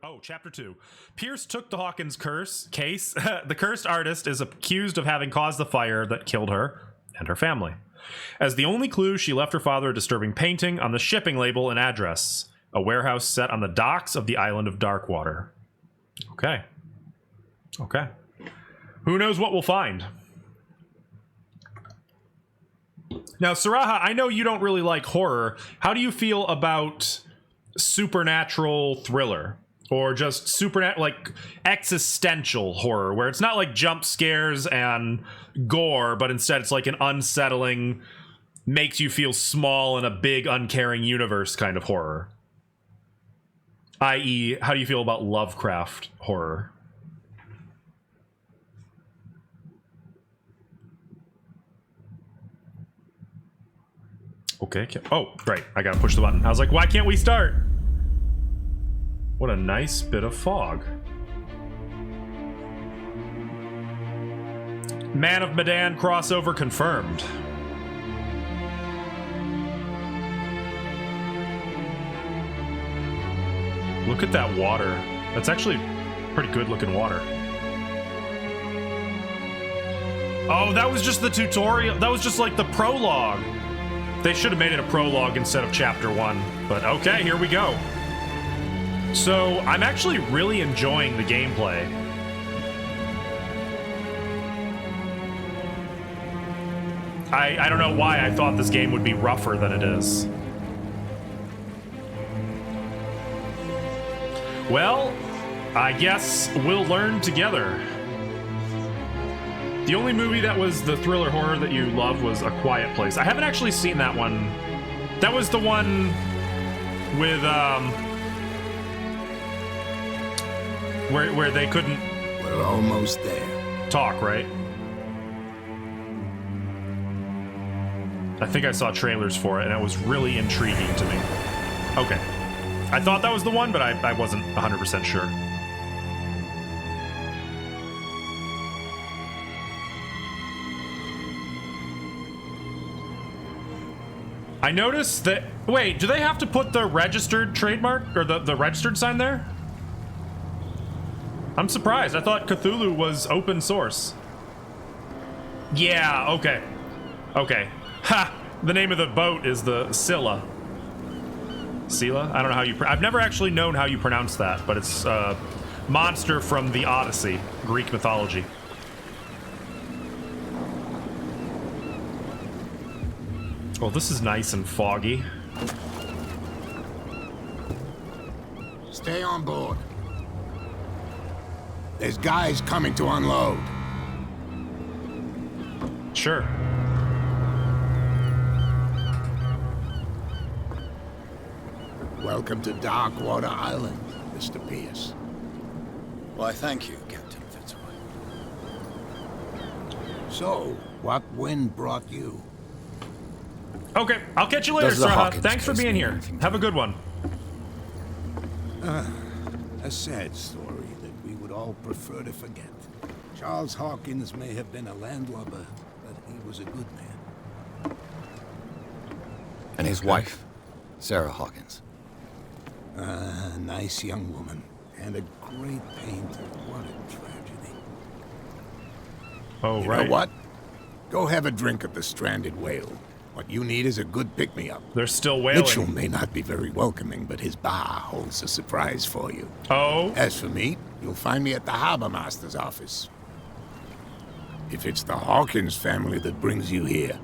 Oh, chapter 2. Pierce took the Hawkins case. The cursed artist is accused of having caused the fire that killed her and her family. As the only clue, she left her father a disturbing painting on the shipping label and address. A warehouse set on the docks of the island of Darkwater. Okay. Okay. Who knows what we'll find? Now, Saraha, I know you don't really like horror. How do you feel about supernatural thriller? Or just supernatural, like existential horror, where it's not like jump scares and gore, but instead it's like an unsettling, makes you feel small in a big, uncaring universe kind of horror. I.e., how do you feel about Lovecraft horror? Okay. Oh, right. I gotta push the button. I was like, why can't we start? What a nice bit of fog. Man of Medan crossover confirmed. Look at that water. That's actually pretty good looking water. Oh, that was just the tutorial. That was just like the prologue. They should have made it a prologue instead of chapter 1. But okay, here we go. So, I'm actually really enjoying the gameplay. I don't know why I thought this game would be rougher than it is. Well, I guess we'll learn together. The only movie that was the thriller horror that you loved was A Quiet Place. I haven't actually seen that one. That was the one with, where they couldn't... We're almost there. Talk, right? I think I saw trailers for it, and it was really intriguing to me. Okay. I thought that was the one, but I wasn't 100% sure. I noticed that... Wait, do they have to put the registered trademark, or the registered sign there? I'm surprised. I thought Cthulhu was open source. Yeah, okay. Okay. Ha! The name of the boat is the Scylla. Scylla? I don't know how you... I've never actually known how you pronounce that, but it's a monster from the Odyssey, Greek mythology. Well, this is nice and foggy. Stay on board. There's guys coming to unload. Sure. Welcome to Darkwater Island, Mr. Pierce. Why, thank you, Captain Fitzroy. So, what wind brought you? Okay, I'll catch you later, Does the Saraha. Hawkins Thanks for case being mean here. anything Have to a good one. A sad story that we would all prefer to forget. Charles Hawkins may have been a landlubber, but he was a good man. And his wife, Sarah Hawkins. A nice young woman, and a great painter. What a tragedy. Oh, You right. know what? Go have a drink at the Stranded Whale. What you need is a good pick-me-up. They're still wailing. Mitchell may not be very welcoming, but his bar holds a surprise for you. Oh? As for me, you'll find me at the Harbor Master's office. If it's the Hawkins family that brings you here,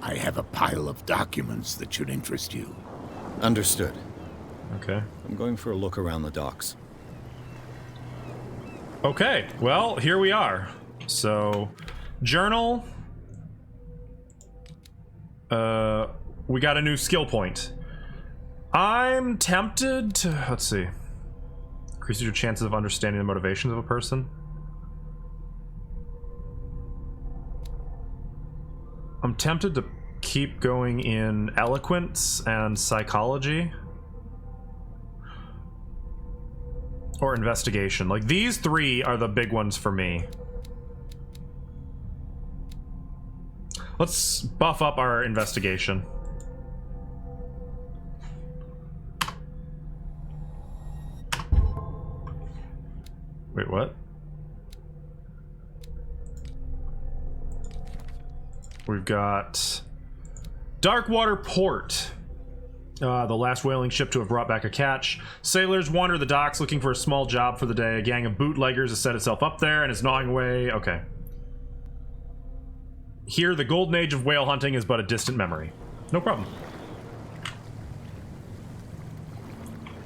I have a pile of documents that should interest you. Understood. Okay. I'm going for a look around the docks. Okay, well, here we are. So, journal. We got a new skill point. I'm tempted to... Let's see. Increases your chances of understanding the motivations of a person. I'm tempted to keep going in eloquence and psychology. Or investigation. Like, these three are the big ones for me. Let's buff up our investigation. Wait, what? We've got Darkwater Port. The last whaling ship to have brought back a catch. Sailors wander the docks looking for a small job for the day. A gang of bootleggers has set itself up there and is gnawing away. Okay. Here, the golden age of whale hunting is but a distant memory. No problem.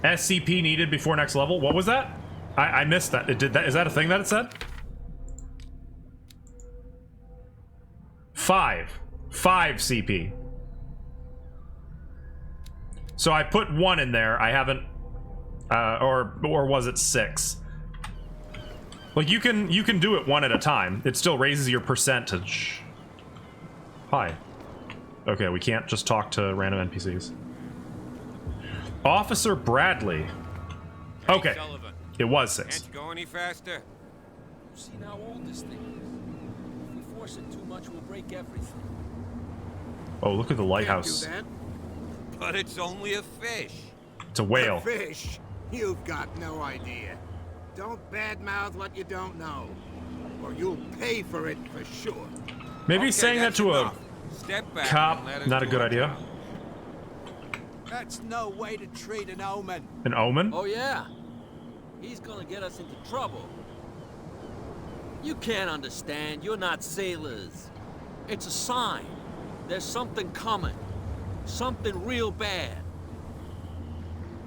SCP needed before next level. What was that? I missed that. It did that. Is that a thing that it said? 5 CP. So I put 1 in there. I haven't, or was it 6? Like you can do it 1 at a time. It still raises your percentage. Hi. Okay, we can't just talk to random NPCs. Officer Bradley. Okay, it was 6. Can't you go any faster? See how old this thing is. If we force it too much, we'll break everything. Oh, look at the lighthouse. Can't do But it's only a fish. It's a whale. that. Fish? You've got no idea. Don't badmouth what you don't know, or you'll pay for it for sure. Maybe Okay, saying that that's to enough. Step back cop, and let us not a do good our idea. job. That's no way to treat an omen. An omen? Oh yeah? He's gonna get us into trouble. You can't understand. You're not sailors. It's a sign. There's something coming. Something real bad.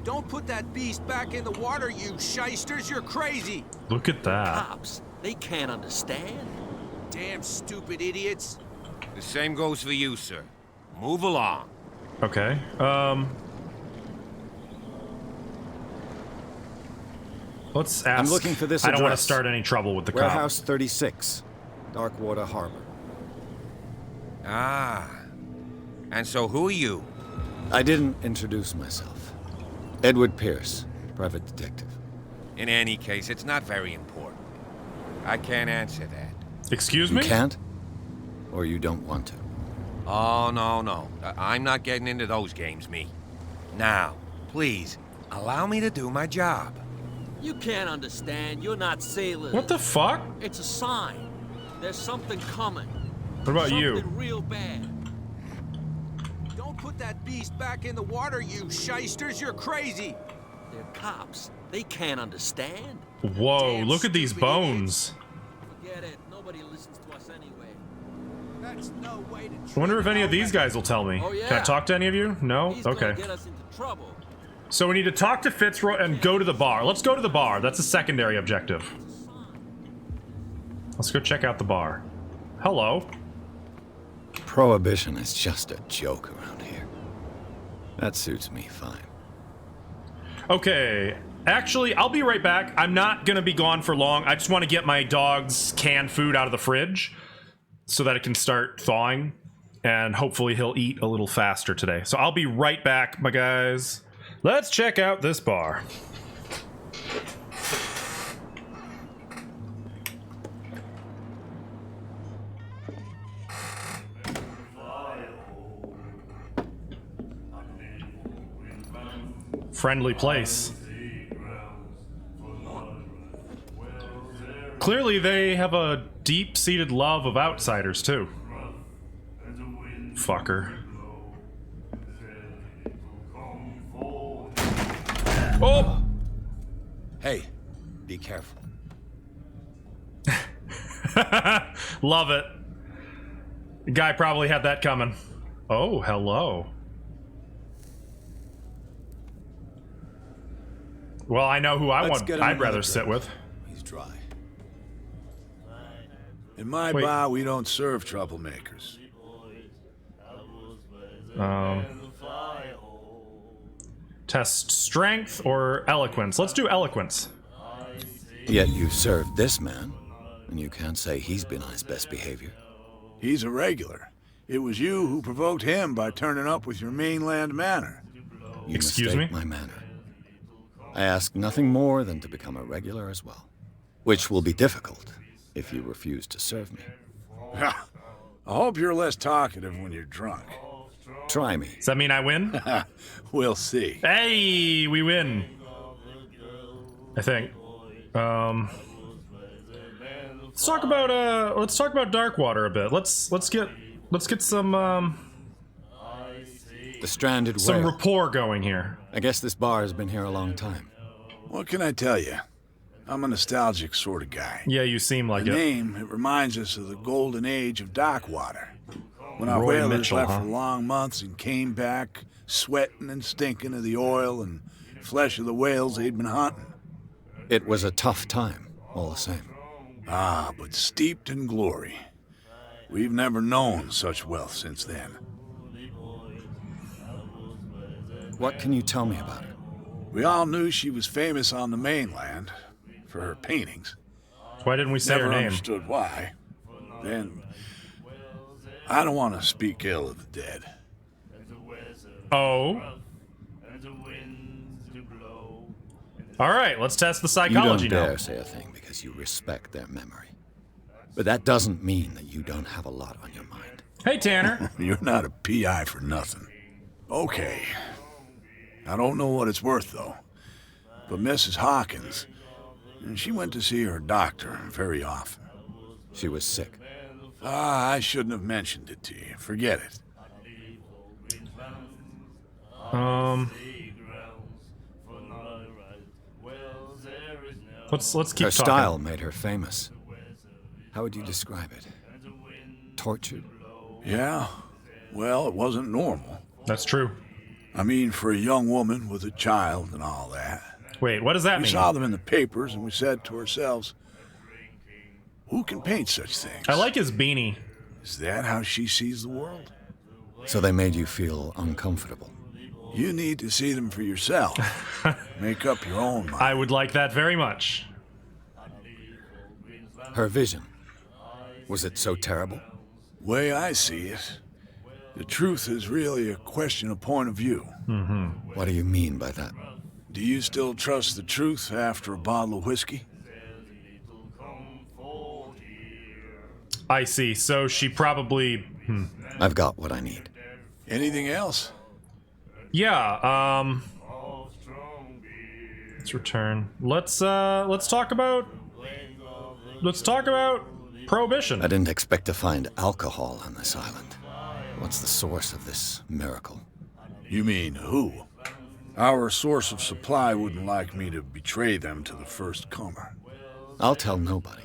Don't put that beast back in the water, you shysters. You're crazy. Look at that. Cops, they can't understand. Damn stupid idiots. The same goes for you, sir. Move along. Okay. Let's ask. I'm looking for this I don't want to address. start any trouble with the cop. Warehouse 36, Darkwater Harbor. Ah. And so who are you? I didn't introduce myself. Edward Pierce, private detective. In any case, it's not very important. I can't answer that. Excuse You me? can't? Or you don't want to? Oh, no. I'm not getting into those games, me. Now, please, allow me to do my job. You can't understand. You're not sailors. What the fuck? It's a sign. There's something coming. What about you? Something real bad. Don't put that beast back in the water, you shysters. You're crazy. They're cops. They can't understand. Whoa, Damn look at these stupid bones. Forget it. Nobody listens to us anyway. That's no way to treat I wonder if an any of these omen. guys will tell me. Oh, yeah. Can I talk to any of you? No? He's Okay. gonna get us into trouble. So we need to talk to Fitzroy and go to the bar. Let's go to the bar. That's a secondary objective. Let's go check out the bar. Hello. Prohibition is just a joke around here. That suits me fine. Okay. Actually, I'll be right back. I'm not going to be gone for long. I just want to get my dog's canned food out of the fridge so that it can start thawing. And hopefully he'll eat a little faster today. So I'll be right back, my guys. Let's check out this bar. Friendly place. Clearly they have a deep-seated love of outsiders too. Fucker. Oh! Hey, be careful. Love it. The guy probably had that coming. Oh, hello. Well, I know who I'd rather sit with. He's dry. In my Wait. bar, we don't serve troublemakers. Test strength or eloquence. Let's do eloquence. Yet you served this man, and you can't say he's been on his best behavior. He's a regular. It was you who provoked him by turning up with your mainland manner. You Excuse mistake me? my manner. I ask nothing more than to become a regular as well, which will be difficult if you refuse to serve me. I hope you're less talkative when you're drunk. Try me. Does that mean I win? We'll see. Hey, we win. I think. let's talk about Darkwater a bit. Let's get some The stranded some whale. rapport going here. I guess this bar has been here a long time. What can I tell you? I'm a nostalgic sort of guy. Yeah, you seem like The it. name, it reminds us of the golden age of Darkwater. When our Roy whalers Mitchell, left huh? for long months and came back, sweating and stinking of the oil and flesh of the whales they'd been hunting. It was a tough time, all the same. Ah, but steeped in glory. We've never known such wealth since then. What can you tell me about her? We all knew she was famous on the mainland for her paintings. Why didn't we say Never her name? understood why. Then, I don't want to speak ill of the dead. Oh. All right, let's test the You psychology don't now. dare say a thing because you respect their memory. But that doesn't mean that you don't have a lot on your mind. Hey, Tanner. You're not a PI for nothing. Okay. I don't know what it's worth, though. But Mrs. Hawkins, she went to see her doctor very often. She was sick. Ah, I shouldn't have mentioned it to you. Forget it. Let's keep Her talking. style made her famous. How would you describe it? Tortured? Yeah? Well, it wasn't normal. That's true. I mean, for a young woman with a child and all that. Wait, what does that We mean? saw them in the papers, and we said to ourselves, who can paint such things? I like his beanie. Is that how she sees the world? So they made you feel uncomfortable. You need to see them for yourself. Make up your own mind. I would like that very much. Her vision. Was it so terrible? Way I see it, the truth is really a question of point of view. What do you mean by that? Do you still trust the truth after a bottle of whiskey? I see. So she probably... I've got what I need. Anything else? Yeah, let's return. Let's talk about Prohibition. I didn't expect to find alcohol on this island. What's the source of this miracle? You mean who? Our source of supply wouldn't like me to betray them to the first comer. I'll tell nobody.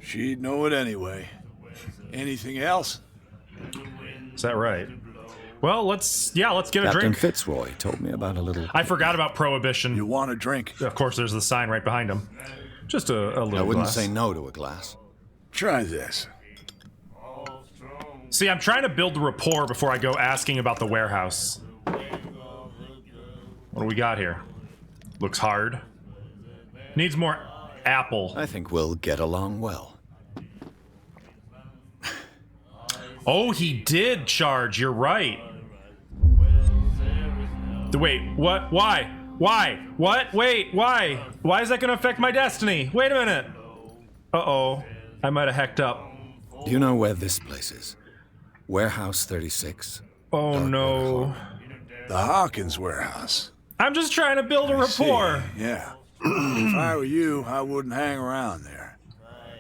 She'd know it anyway. Anything else? Is that right? Well, let's get a Captain drink. Fitzroy told me about a little... I forgot about Prohibition. You want a drink? Of course, there's the sign right behind him. Just a little I wouldn't glass. say no to a glass. Try this. See, I'm trying to build the rapport before I go asking about the warehouse. What do we got here? Looks hard. Needs more apple. I think we'll get along well. Oh, he did charge. You're right. Wait, what? Why? Why? What? Wait, why? Why is that going to affect my destiny? Wait a minute. Uh-oh. I might have hecked up. Do you know where this place is? Warehouse 36. Oh, Dark no. Hall. The Hawkins warehouse. I'm just trying to build a I see. rapport. Yeah. If I were you, I wouldn't hang around there.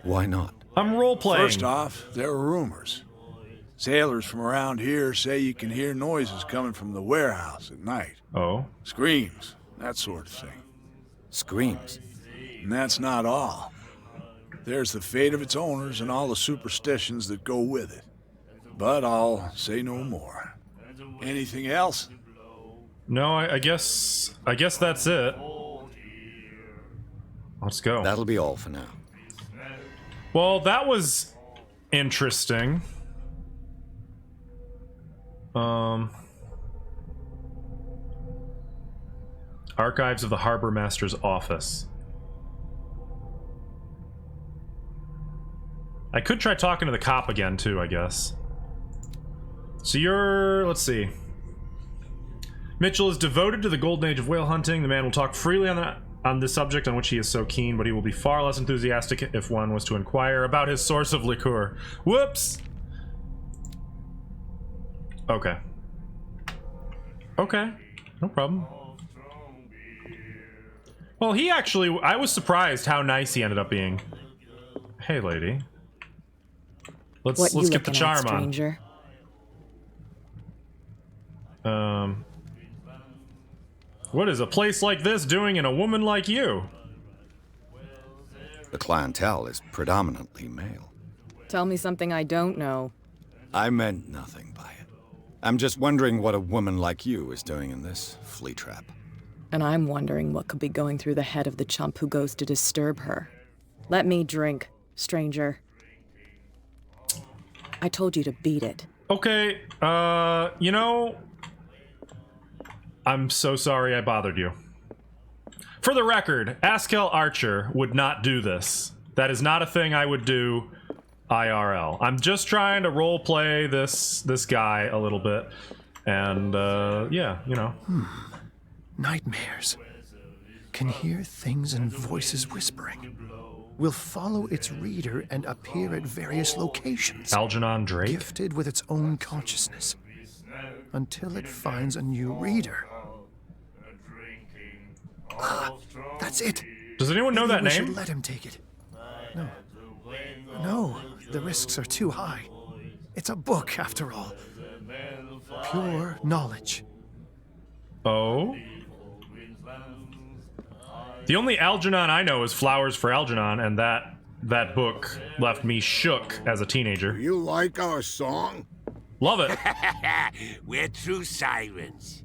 Why not? I'm role-playing. First off, there are rumors. Sailors from around here say you can hear noises coming from the warehouse at night. Oh. Screams, that sort of thing. Screams. And that's not all. There's the fate of its owners and all the superstitions that go with it. But I'll say no more. Anything else? No, I guess that's it. Let's go. That'll be all for now. Well, that was interesting. Archives of the Harbor Master's office. I could try talking to the cop again, too, I guess. So let's see. Mitchell is devoted to the golden age of whale hunting. The man will talk freely on the subject on which he is so keen, but he will be far less enthusiastic if one was to inquire about his source of liqueur. Whoops! Okay. Okay. No problem. Well, I was surprised how nice he ended up being. Hey, lady. Let's What you get the looking charm at, stranger? on. What is a place like this doing in a woman like you? The clientele is predominantly male. Tell me something I don't know. I meant nothing by it. I'm just wondering what a woman like you is doing in this flea trap. And I'm wondering what could be going through the head of the chump who goes to disturb her. Let me drink, stranger. I told you to beat it. Okay, you know, I'm so sorry I bothered you. For the record, Askel Archer would not do this. That is not a thing I would do IRL. I'm just trying to roleplay this guy a little bit. And, yeah, you know. Nightmares. Can hear things and voices whispering. Will follow its reader and appear at various locations. Algernon Drake? Gifted with its own consciousness. Until it finds a new reader. Ah, that's it. Does anyone know that Maybe we name? should let him take it. No. No, the risks are too high. It's a book, after all. Pure knowledge. Oh? The only Algernon I know is Flowers for Algernon, and that book left me shook as a teenager. You like our song? Love it. We're true sirens.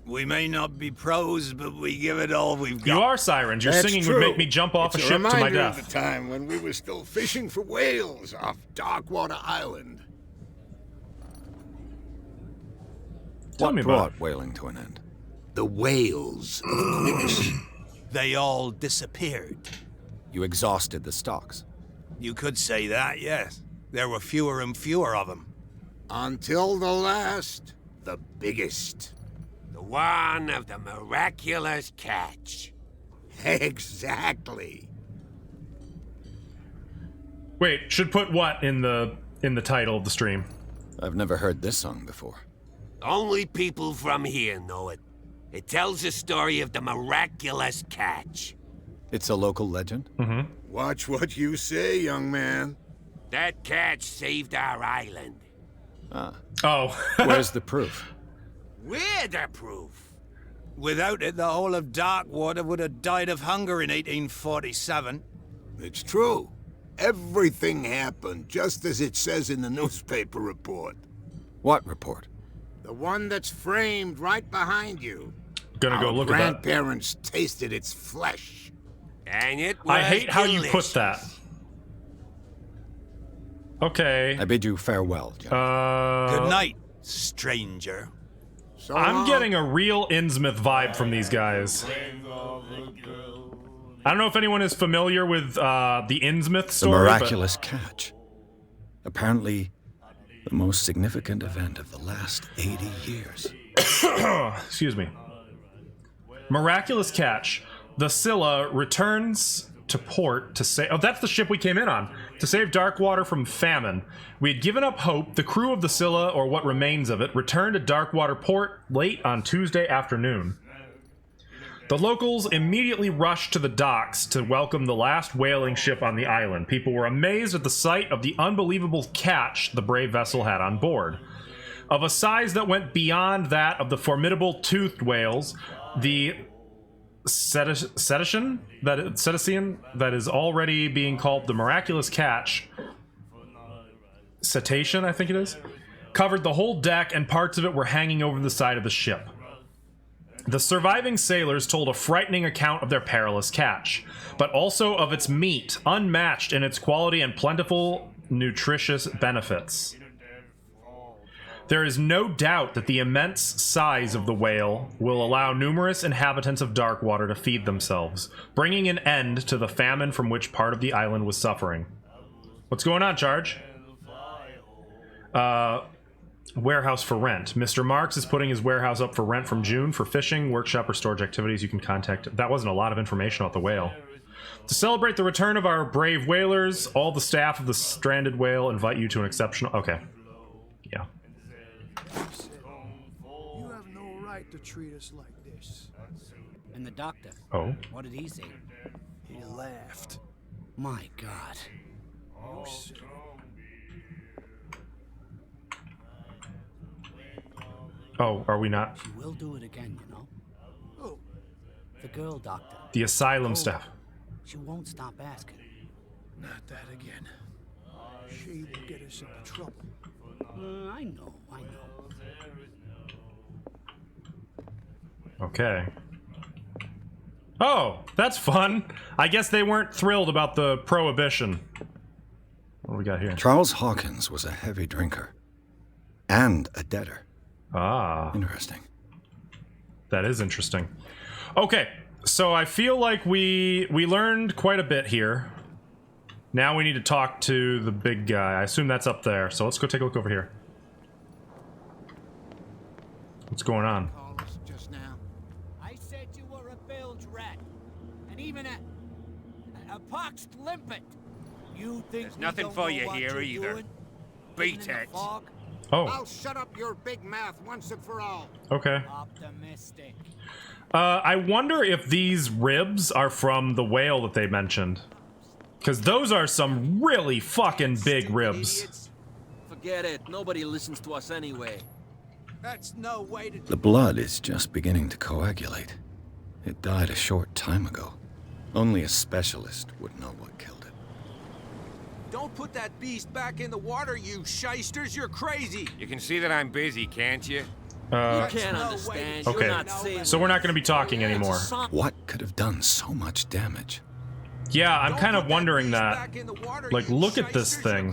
We may not be pros, but we give it all we've got. You are sirens. Your That's singing true. would make me jump off It's a ship to my reminder death. of the time when we were still fishing for whales off Darkwater Island. Tell me What about brought whaling to an end? The whales, of course. They all disappeared. You exhausted the stocks. You could say that, yes. There were fewer and fewer of them. Until the last, the biggest. The one of the miraculous catch. Exactly. Wait, should put what in the title of the stream? I've never heard this song before. Only people from here know it. It tells the story of the miraculous catch. It's a local legend? Mm-hmm. Watch what you say, young man. That catch saved our island. Oh. Where's the proof? We're the proof. Without it, the whole of Darkwater would have died of hunger in 1847. It's true. Everything happened just as it says in the newspaper report. What report? The one that's framed right behind you. Gonna go Our look at that. grandparents tasted its flesh. And it was I hate how you put delicious. that. Okay. I bid you farewell, gentlemen. Good night, stranger. So I'm long. getting a real Innsmouth vibe from these guys. I don't know if anyone is familiar with the Innsmouth The story. miraculous catch. Apparently, the most significant event of the last 80 years. Excuse me. Miraculous catch. The Scylla returns to port to save... Oh, that's the ship we came in on. To save Darkwater from famine. We had given up hope. The crew of the Scylla, or what remains of it, returned to Darkwater port late on Tuesday afternoon. The locals immediately rushed to the docks to welcome the last whaling ship on the island. People were amazed at the sight of the unbelievable catch the brave vessel had on board. Of a size that went beyond that of the formidable toothed whales, the cetacean that is already being called the miraculous catch, cetacean I think it is, covered the whole deck and parts of it were hanging over the side of the ship. The surviving sailors told a frightening account of their perilous catch, but also of its meat, unmatched in its quality and plentiful, nutritious benefits. There is no doubt that the immense size of the whale will allow numerous inhabitants of Darkwater to feed themselves, bringing an end to the famine from which part of the island was suffering. What's going on, Charge? Warehouse for rent. Mr. Marks is putting his warehouse up for rent from June for fishing, workshop, or storage activities. You can contact... That wasn't a lot of information about the whale. To celebrate the return of our brave whalers, all the staff of the stranded whale invite you to an exceptional... Okay. Yeah. You have no right to treat us like this. And the doctor, Oh. what did he say? He laughed. My God. Oh, are we not? She will do it again, you know? Who? The girl doctor. The asylum staff. She won't stop asking. Not that again. She will get us into trouble. I know. Okay. Oh, that's fun. I guess they weren't thrilled about the prohibition. What do we got here? Charles Hawkins was a heavy drinker. And a debtor. Ah. Interesting. That is interesting. Okay, so I feel like we learned quite a bit here. Now we need to talk to the big guy. I assume that's up there, so let's go take a look over here. What's going on? Just now. I said you were a bilge rat. And even a poxed limpet. You think there's nothing for you here either. Beat it. Oh. I'll shut up your big mouth once and for all. Okay. Optimistic. I wonder if these ribs are from the whale that they mentioned. Because those are some really fucking big ribs. Idiots. Forget it. Nobody listens to us anyway. That's no way to... The blood is just beginning to coagulate. It died a short time ago. Only a specialist would know what killed it. Don't put that beast back in the water, you shysters. You're crazy. You can see that I'm busy, can't you? You can't understand. Okay, You're not sailors. so we're not going to be talking anymore. What could have done so much damage? Yeah, I'm kind of wondering that. Like, look at this thing.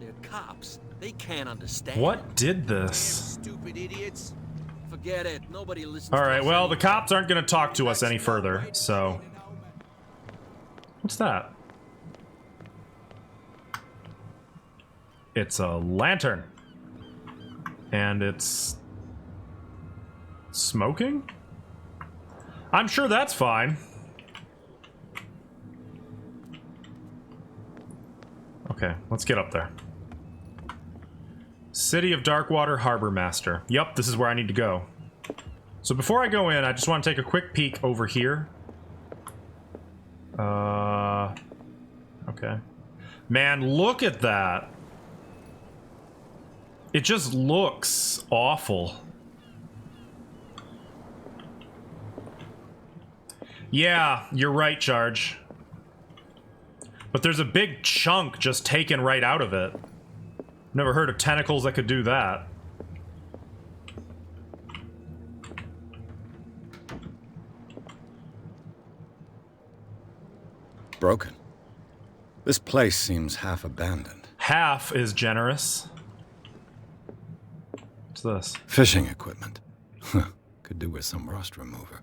They're cops. They can't understand. What did this? Stupid idiots. Forget it. Nobody listens. All right, to us well, the anyway. cops aren't going to talk to us any further, so... What's that? It's a lantern. And it's... smoking? I'm sure that's fine. Okay, let's get up there. City of Darkwater Harbor Master. Yup, this is where I need to go. So before I go in, I just want to take a quick peek over here. Okay. Man, look at that. It just looks awful. Yeah, you're right, Charge. But there's a big chunk just taken right out of it. Never heard of tentacles that could do that. Broken. This place seems half abandoned. Half is generous. What's this? Fishing equipment. Could do with some rust remover.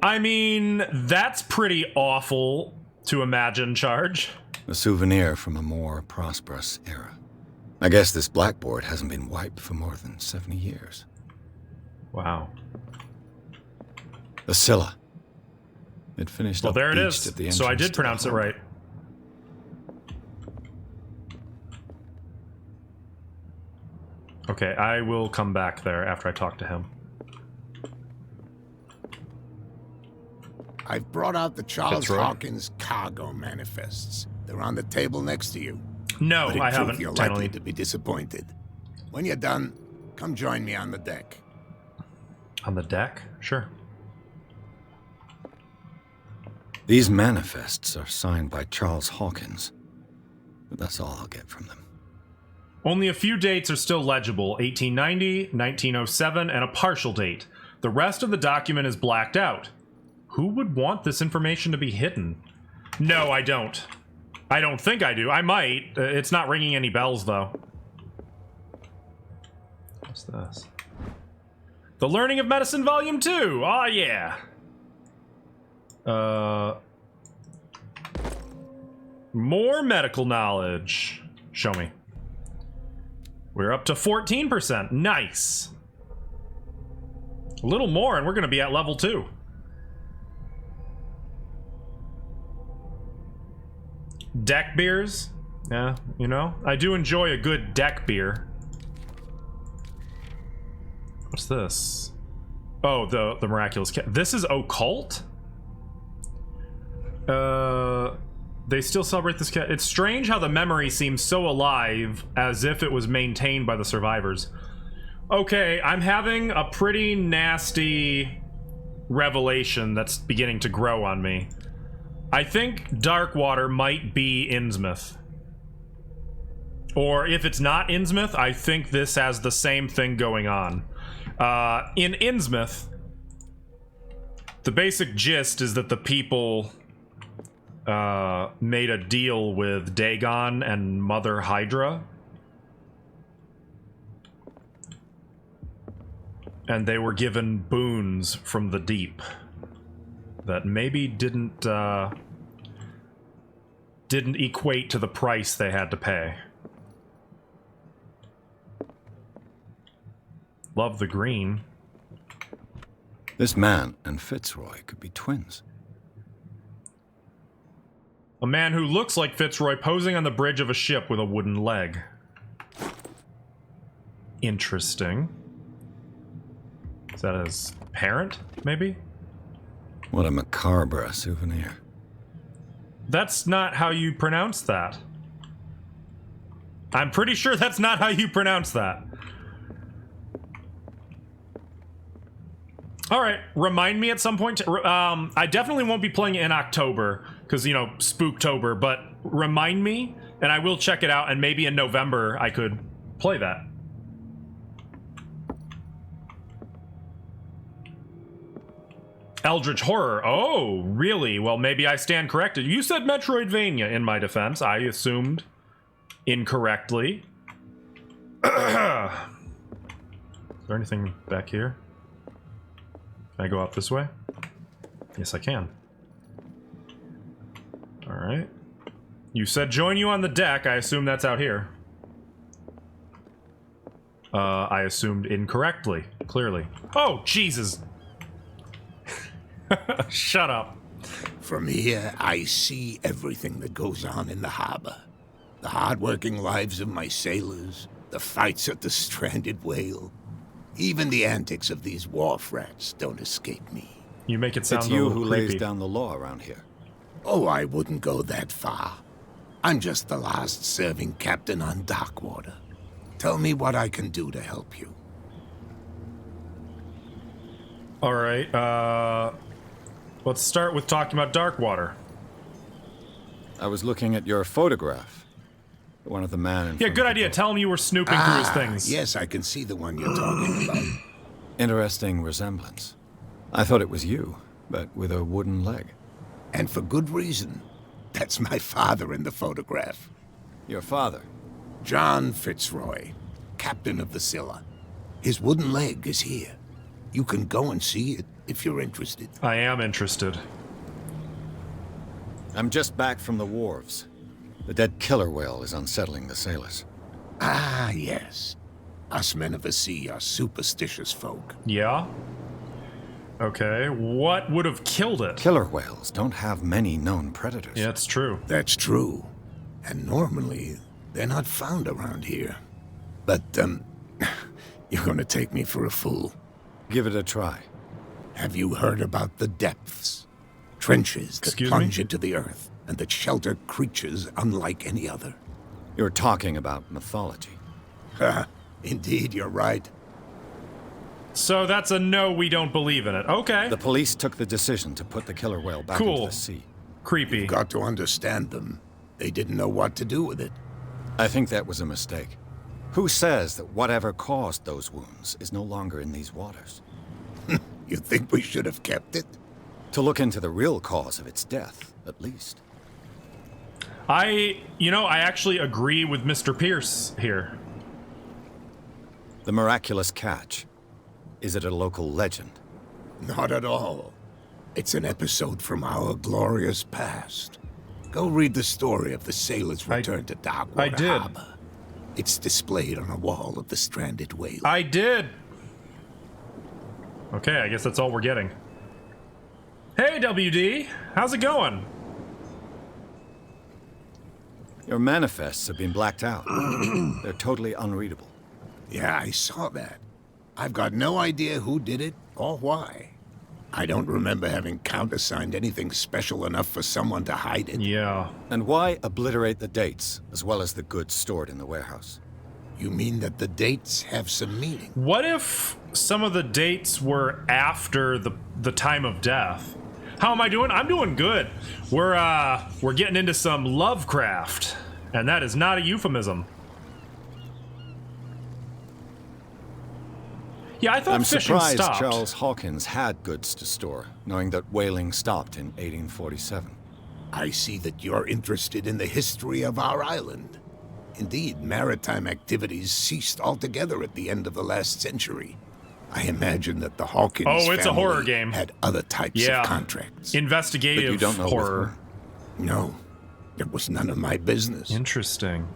I mean, that's pretty awful to imagine, Charge. A souvenir from a more prosperous era. I guess this blackboard hasn't been wiped for more than 70 years. Wow. The Scylla. It finished Well, up there it beached is. at the So I entrance did to the pronounce it harbor. right. Okay, I will come back there after I talk to him. I've brought out the Charles Fitzroy? Hawkins cargo manifests. They're on the table next to you. No, But in I truth, haven't. You're Tenley. likely to be disappointed. When you're done, come join me on the deck. On the deck? Sure. These manifests are signed by Charles Hawkins. But that's all I'll get from them. Only a few dates are still legible. 1890, 1907, and a partial date. The rest of the document is blacked out. Who would want this information to be hidden? No, I don't. I don't think I do. I might. It's not ringing any bells, though. What's this? The Learning of Medicine Volume 2! Aw, yeah! More medical knowledge. Show me. We're up to 14%. Nice. A little more and we're going to be at level 2. Deck beers? Yeah, you know, I do enjoy a good deck beer. What's this? Oh, the miraculous cat. This is occult? They still celebrate this cat. It's strange how the memory seems so alive, as if it was maintained by the survivors. Okay, I'm having a pretty nasty revelation that's beginning to grow on me. I think Darkwater might be Innsmouth. Or if it's not Innsmouth, I think this has the same thing going on. In Innsmouth, the basic gist is that the people made a deal with Dagon and Mother Hydra. And they were given boons from the deep that maybe didn't equate to the price they had to pay. Love the green. This man and Fitzroy could be twins. A man who looks like Fitzroy posing on the bridge of a ship with a wooden leg. Interesting. Is that his parent, maybe? What a macabre souvenir. That's not how you pronounce that. I'm pretty sure that's not how you pronounce that. Alright, remind me at some point. I definitely won't be playing it in October, because, you know, Spooktober, but remind me, and I will check it out, and maybe in November I could play that. Eldritch Horror. Oh, really? Well, maybe I stand corrected. You said Metroidvania in my defense. I assumed incorrectly. Is there anything back here? Can I go up this way? Yes, I can. Alright. You said join you on the deck. I assume that's out here. I assumed incorrectly, clearly. Oh, Jesus! Shut up. From here, I see everything that goes on in the harbor. The hard-working lives of my sailors, the fights at the stranded whale. Even the antics of these wharf rats don't escape me. You make it sound it's a you little who creepy. lays down the law around here. Oh, I wouldn't go that far. I'm just the last serving captain on Darkwater. Tell me what I can do to help you. Alright, let's start with talking about Darkwater. I was looking at your photograph. One of the man in Yeah, front good of the idea. boat. Tell him you were snooping through his things. Yes, I can see the one you're talking about. Interesting resemblance. I thought it was you, but with a wooden leg. And for good reason. That's my father in the photograph. Your father? John Fitzroy, captain of the Scylla. His wooden leg is here. You can go and see it if you're interested. I am interested. I'm just back from the wharves. The dead killer whale is unsettling the sailors. Ah, yes. Us men of the sea are superstitious folk. Yeah? Okay, what would have killed it? Killer whales don't have many known predators. Yeah, it's true. That's true. And normally, they're not found around here. But, you're gonna take me for a fool. Give it a try. Have you heard about the depths? Trenches that plunge into the earth and that shelter creatures unlike any other. You're talking about mythology. Ha! Indeed, you're right. So that's a no, we don't believe in it. Okay. The police took the decision to put the killer whale back into the sea. Creepy. You've got to understand them. They didn't know what to do with it. I think that was a mistake. Who says that whatever caused those wounds is no longer in these waters? You think we should have kept it? To look into the real cause of its death, at least. I actually agree with Mr. Pierce here. The miraculous catch. Is it a local legend? Not at all. It's an episode from our glorious past. Go read the story of the sailor's return to Darkwater Harbor. It's displayed on a wall of the stranded whale. I did. Okay, I guess that's all we're getting. Hey, WD. How's it going? Your manifests have been blacked out. They're totally unreadable. Yeah, I saw that. I've got no idea who did it or why. I don't remember having countersigned anything special enough for someone to hide it. Yeah. And why obliterate the dates, as well as the goods stored in the warehouse? You mean that the dates have some meaning? What if some of the dates were after the time of death? How am I doing? I'm doing good. We're getting into some Lovecraft, and that is not a euphemism. Yeah, I thought I'm fishing surprised stopped. Charles Hawkins had goods to store, knowing that whaling stopped in 1847. I see that you're interested in the history of our island. Indeed, maritime activities ceased altogether at the end of the last century. I imagine that the Hawkins it's a family horror game. had other types of contracts. Investigative But you don't know horror. No, it was none of my business. Interesting.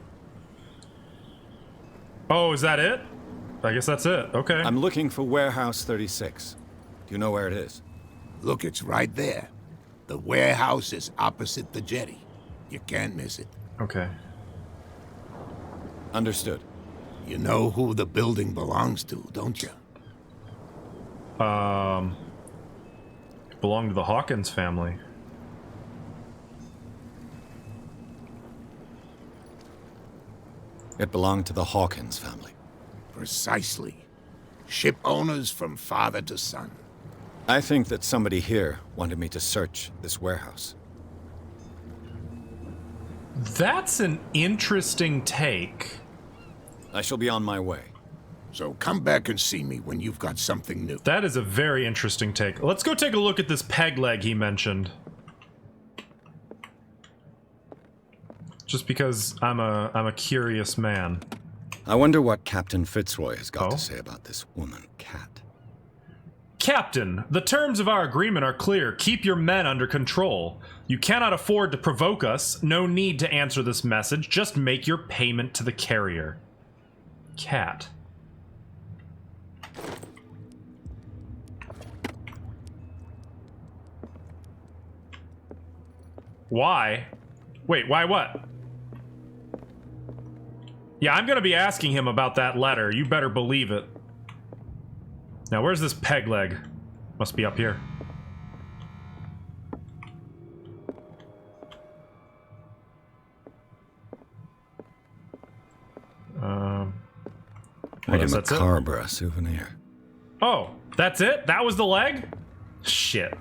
Oh, is that it? I guess that's it. Okay. I'm looking for Warehouse 36. Do you know where it is? Look, it's right there. The warehouse is opposite the jetty. You can't miss it. Okay. Understood. You know who the building belongs to, don't you? It belonged to the Hawkins family. It belonged to the Hawkins family. Precisely. Ship owners from father to son. I think that somebody here wanted me to search this warehouse. That's an interesting take. I shall be on my way. So come back and see me when you've got something new. That is a very interesting take. Let's go take a look at this peg leg he mentioned. Just because I'm a curious man. I wonder what Captain Fitzroy has got to say about this woman, Cat. Captain, the terms of our agreement are clear. Keep your men under control. You cannot afford to provoke us. No need to answer this message. Just make your payment to the carrier. Cat. Why? Wait, why what? Yeah, I'm gonna be asking him about that letter. You better believe it. Now, where's this peg leg? Must be up here. I What guess a that's it. macabre souvenir. Oh, that's it? That was the leg? Shit.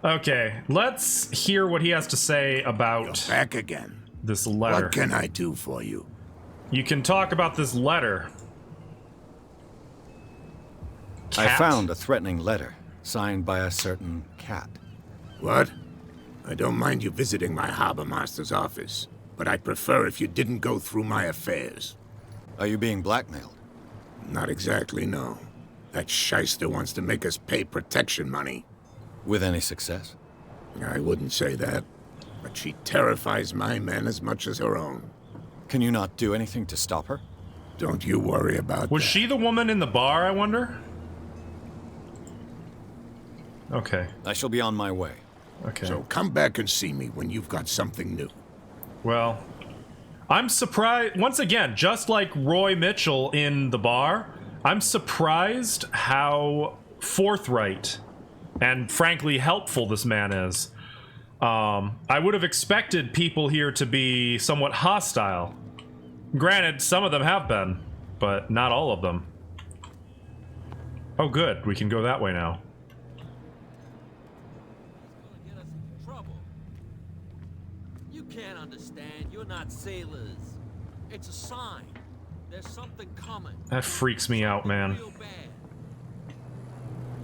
Okay, let's hear what he has to say about You're back again. This letter. What can I do for you? You can talk about this letter. I Cat? found a threatening letter, signed by a certain Cat. What? I don't mind you visiting my harbor master's office, but I'd prefer if you didn't go through my affairs. Are you being blackmailed? Not exactly, no. That shyster wants to make us pay protection money. With any success? I wouldn't say that, but she terrifies my men as much as her own. Can you not do anything to stop her? Don't you worry about Was that. she the woman in the bar, I wonder? Okay. I shall be on my way. Okay. So come back and see me when you've got something new. Well, I'm surprised, once again, just like Roy Mitchell in the bar, I'm surprised how forthright and frankly helpful this man is. I would have expected people here to be somewhat hostile. Granted, some of them have been, but not all of them. Oh good, we can go that way now. Get us into trouble. You can't understand. You're not sailors. It's a sign. There's something coming. That freaks me out, man. Real bad.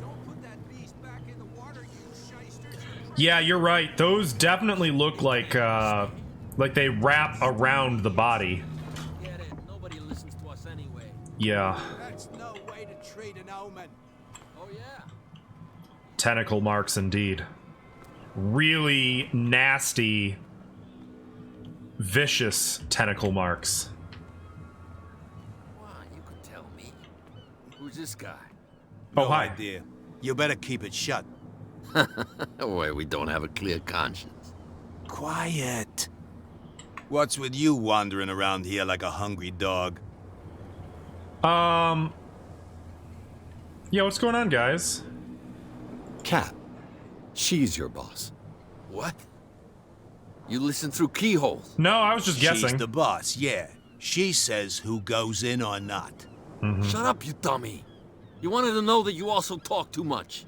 Don't put that beast back in the water, you shysters. Yeah, you're right. Those definitely look like they wrap around the body. Get it. Nobody listens to us anyway. Yeah. That's no way to treat an omen. Oh yeah. Tentacle marks indeed. Really nasty, vicious tentacle marks. Why, you could tell me. Who's this guy? Oh, hi. idea. You better keep it shut. Why, we don't have a clear conscience. Quiet. What's with you wandering around here like a hungry dog? Yeah, what's going on, guys? Cat. She's your boss. What? You listen through keyholes? No, I was just guessing. She's the boss, yeah. She says who goes in or not. Shut up, you dummy. You wanted to know that you also talk too much.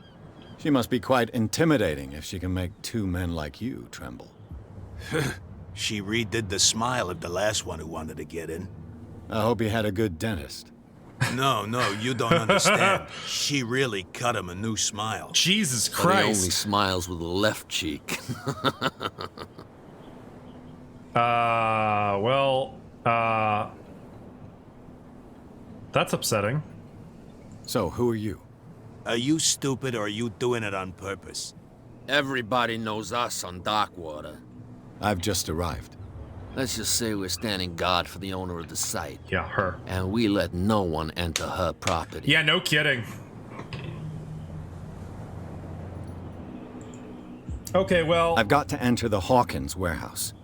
She must be quite intimidating if she can make two men like you tremble. She redid the smile of the last one who wanted to get in. I hope he had a good dentist. No, you don't understand. She really cut him a new smile. Jesus But he only Christ. smiles with the left cheek. That's upsetting. So, who are you? Are you stupid or are you doing it on purpose? Everybody knows us on Darkwater. I've just arrived. Let's just say we're standing guard for the owner of the site. Yeah, her. And we let no one enter her property. Yeah, no kidding. Okay, well... I've got to enter the Hawkins warehouse.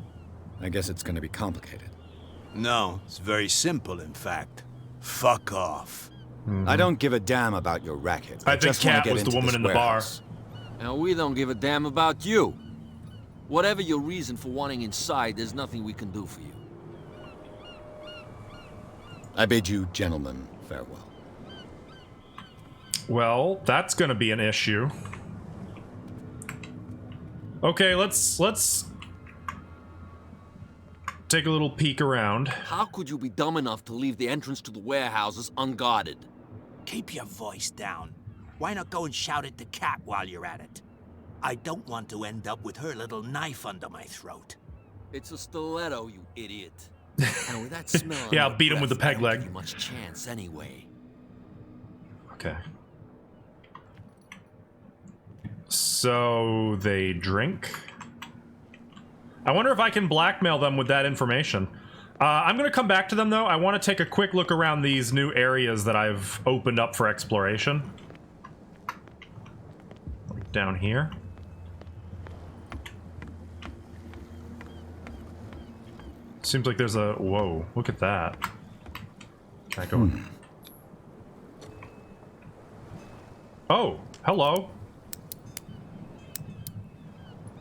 I guess it's going to be complicated. No, it's very simple, in fact. Fuck off. I don't give a damn about your racket. I think just wanna Kat get was the into woman this in the bar. warehouse. And we don't give a damn about you. Whatever your reason for wanting inside, there's nothing we can do for you. I bid you gentlemen farewell. Well, that's gonna be an issue. Okay, let's take a little peek around. How could you be dumb enough to leave the entrance to the warehouses unguarded? Keep your voice down. Why not go and shout at the cat while you're at it? I don't want to end up with her little knife under my throat. It's a stiletto, you idiot. And with that smell on Yeah, your I'll beat him with the breath, peg I don't leg. give you much chance anyway. Okay. So they drink. I wonder if I can blackmail them with that information. I'm gonna come back to them though. I want to take a quick look around these new areas that I've opened up for exploration. Like down here. Seems like there's a... Whoa, look at that. Can I go in? Oh, hello.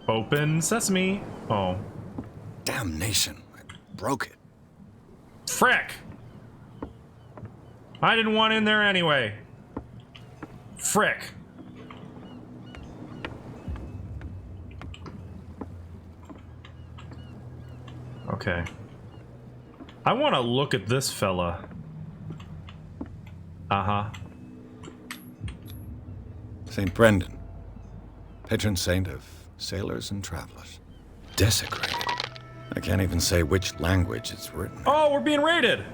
Open sesame. Oh. Damnation. I broke it. Frick! I didn't want in there anyway. Frick. Okay. I want to look at this fella. Uh-huh. St. Brendan. Patron saint of sailors and travelers. Desecrated. I can't even say which language it's written in. Oh, we're being raided!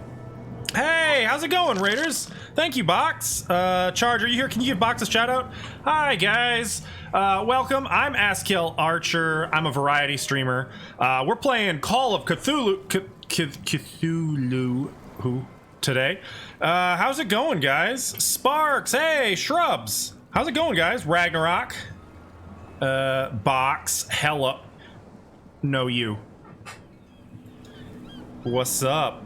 Hey, how's it going, Raiders? Thank you, Box. Charger, you here? Can you give Box a shout out? Hi, guys. Welcome. I'm Askel Archer. I'm a variety streamer. We're playing Call of Cthulhu... Cthulhu... Who? Today. How's it going, guys? Sparks. Hey, Shrubs. How's it going, guys? Ragnarok. Box. Hello. No, you. What's up?